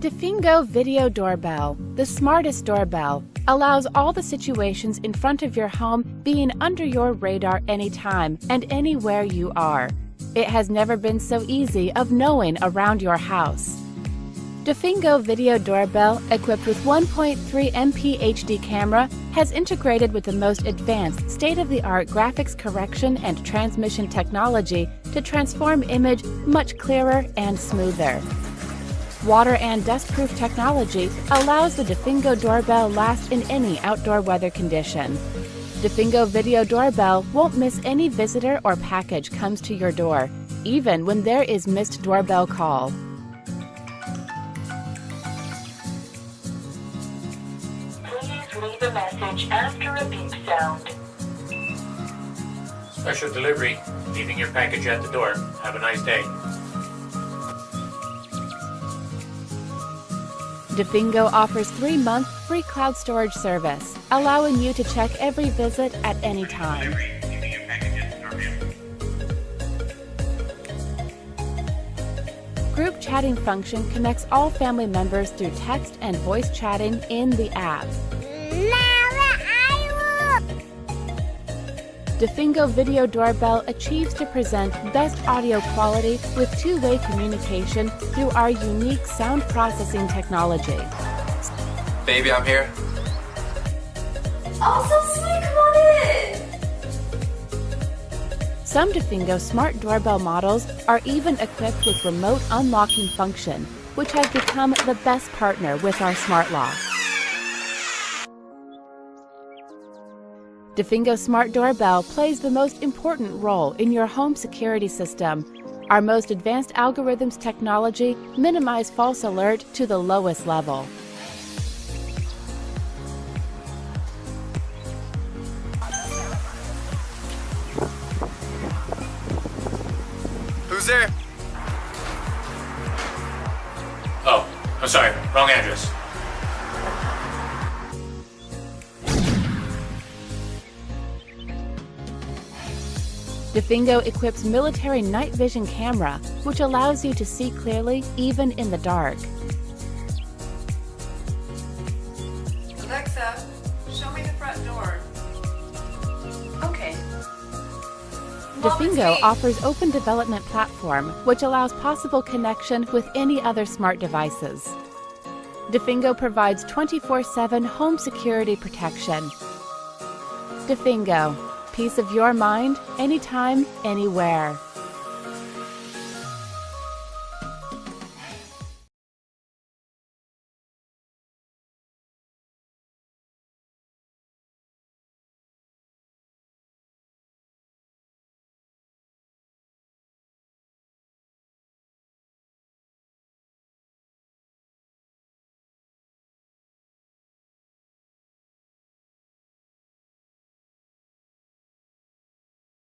Dophigo Video Doorbell, the smartest doorbell, allows all the situations in front of your home being under your radar anytime and anywhere you are. It has never been so easy of knowing around your house. Dophigo Video Doorbell, equipped with 1.3 MP HD camera, has integrated with the most advanced state-of-the-art graphics correction and transmission technology to transform image much clearer and smoother. Water and dust-proof technology allows the Dophigo doorbell last in any outdoor weather condition. Dophigo Video Doorbell won't miss any visitor or package comes to your door, even when there is missed doorbell call. Please leave a message after a beep sound. Special delivery. Leaving your package at the door. Have a nice day. Dophigo offers 3-month free cloud storage service, allowing you to check every visit at any time. Group chatting function connects all family members through text and voice chatting in the app. Dophigo Video Doorbell achieves to present best audio quality with two-way communication through our unique sound processing technology. Baby, I'm here. Oh, so sweet, come on in! Some Dophigo smart doorbell models are even equipped with remote unlocking function, which has become the best partner with our smart lock. Dophigo Smart Doorbell plays the most important role in your home security system. Our most advanced algorithms technology minimize false alert to the lowest level. Who's there? Oh, I'm sorry. Wrong address. Dophigo equips military night vision camera, which allows you to see clearly even in the dark. Alexa, show me the front door. Okay. Dophigo offers open development platform, which allows possible connection with any other smart devices. Dophigo provides 24/7 home security protection. Dophigo, peace of your mind, anytime, anywhere.